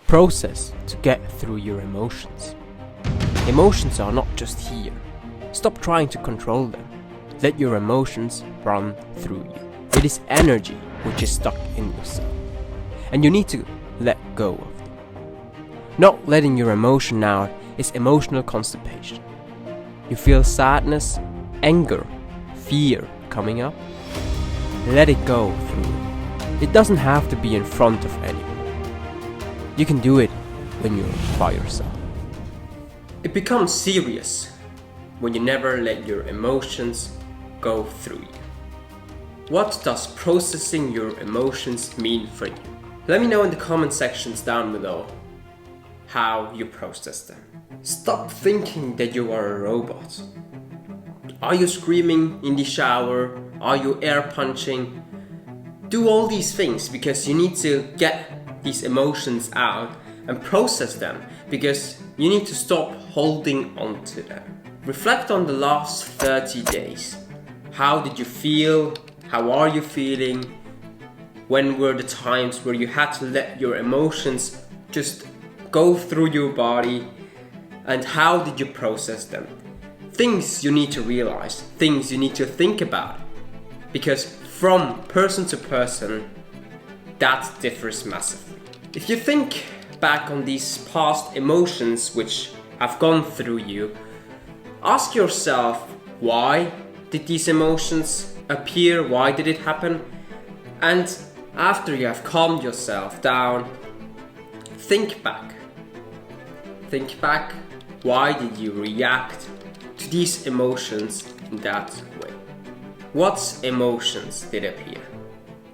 process to get through your emotions. Emotions are not just here. Stop trying to control them. Let your emotions run through you. It is energy which is stuck in yourself, and you need to let go of them. Not letting your emotion out is emotional constipation. You feel sadness, anger, fear coming up. Let it go through. It doesn't have to be in front of anyone. You can do it when you're by yourself. It becomes serious when you never let your emotions go through you. What does processing your emotions mean for you? Let me know in the comment sections down below how you process them. Stop thinking that you are a robot. Are you screaming in the shower? Are you air punching? Do all these things because you need to get these emotions out and process them, because you need to stop holding on to them. Reflect on the last 30 days. How did you feel? How are you feeling? When were the times where you had to let your emotions just go through your body? And how did you process them? Things you need to realize, things you need to think about. Because from person to person, that differs massively. If you think back on these past emotions which have gone through you, ask yourself, why did these emotions appear? Why did it happen? And after you have calmed yourself down, think back. Think back, why did you react to these emotions in that way? What emotions did appear?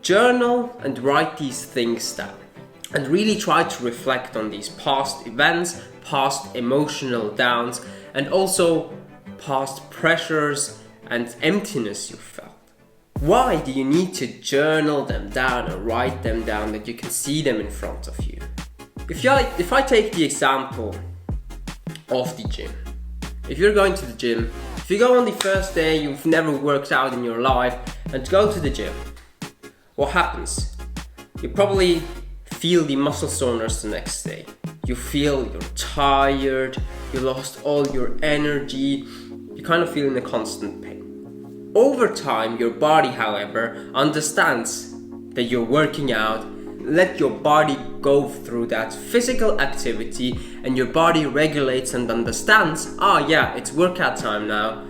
Journal and write these things down. And really try to reflect on these past events, past emotional downs, and also past pressures and emptiness you felt. Why do you need to journal them down or write them down that you can see them in front of you? If I take the example of the gym. If you're going to the gym, if you go on the first day, you've never worked out in your life, and go to the gym, what happens? You probably feel the muscle soreness the next day. You feel you're tired, you lost all your energy, you kind of feel in a constant pain. Over time, your body, however, understands that you're working out. Let your body go through that physical activity, and your body regulates and understands, yeah, it's workout time now.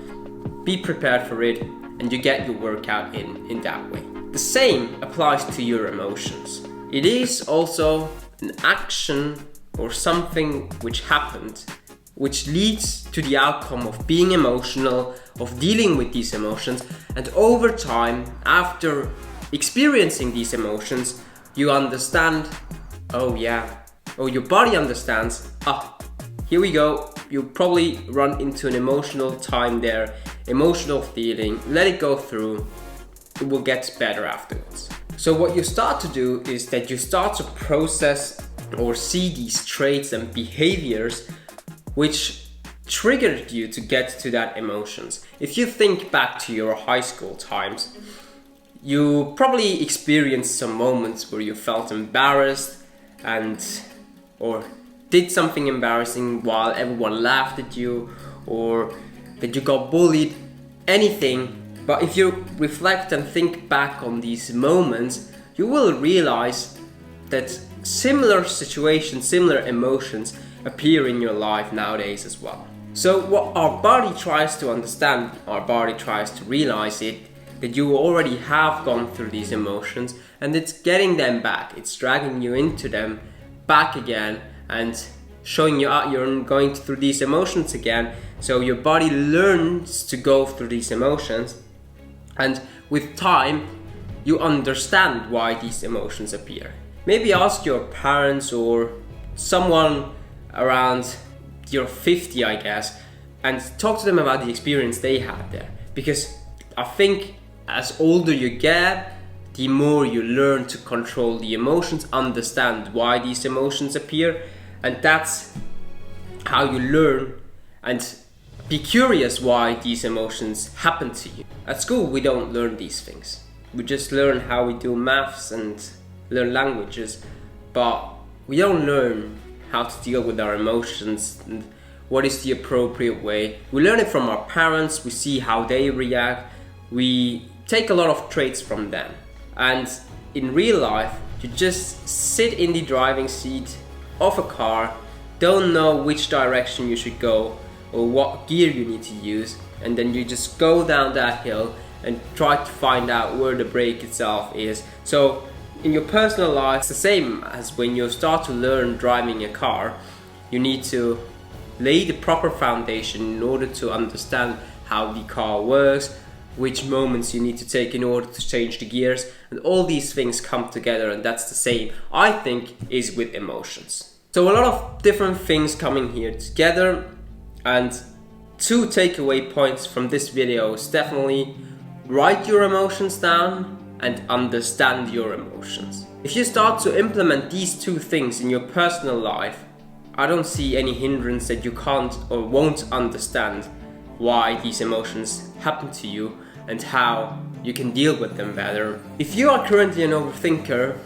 Be prepared for it, and you get your workout in that way. The same applies to your emotions. It is also an action or something which happened, which leads to the outcome of being emotional, of dealing with these emotions, and over time, after experiencing these emotions, you understand, your body understands, here we go, you probably run into an emotional time there, emotional feeling, let it go through, it will get better afterwards. So what you start to do is that you start to process or see these traits and behaviors which triggered you to get to that emotions. If you think back to your high school times, you probably experienced some moments where you felt embarrassed or did something embarrassing while everyone laughed at you, or that you got bullied, anything. But if you reflect and think back on these moments, you will realize that similar situations, similar emotions appear in your life nowadays as well. So what our body tries to understand, our body tries to realize that you already have gone through these emotions, and it's getting them back. It's dragging you into them back again and showing you out you're going through these emotions again. So your body learns to go through these emotions, and with time you understand why these emotions appear. Maybe ask your parents or someone around you're 50, I guess, and talk to them about the experience they had there. Because I think as older you get, the more you learn to control the emotions, understand why these emotions appear, and that's how you learn and be curious why these emotions happen to you. At school we don't learn these things. We just learn how we do maths and learn languages, but we don't learn how to deal with our emotions and what is the appropriate way. We learn it from our parents, we see how they react, we take a lot of traits from them. And in real life, you just sit in the driving seat of a car, don't know which direction you should go or what gear you need to use, and then you just go down that hill and try to find out where the brake itself is. So in your personal life, it's the same as when you start to learn driving a car. You need to lay the proper foundation in order to understand how the car works, which moments you need to take in order to change the gears, and all these things come together, and that's the same, I think, is with emotions. So a lot of different things coming here together, and 2 takeaway points from this video is definitely write your emotions down and understand your emotions. If you start to implement these 2 things in your personal life, I don't see any hindrance that you can't or won't understand why these emotions happen to you and how you can deal with them better. If you are currently an overthinker,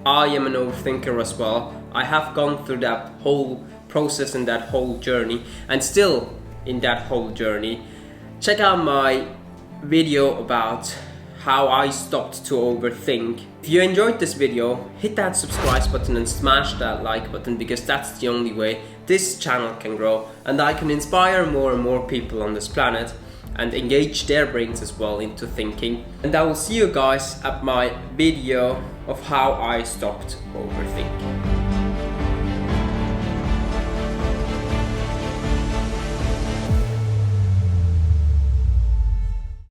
I am an overthinker as well. I have gone through that whole process and that whole journey, and still in that whole journey. Check out my video about how I stopped to overthink. If you enjoyed this video, hit that subscribe button and smash that like button, because that's the only way this channel can grow and I can inspire more and more people on this planet and engage their brains as well into thinking. And I will see you guys at my video of how I stopped overthinking.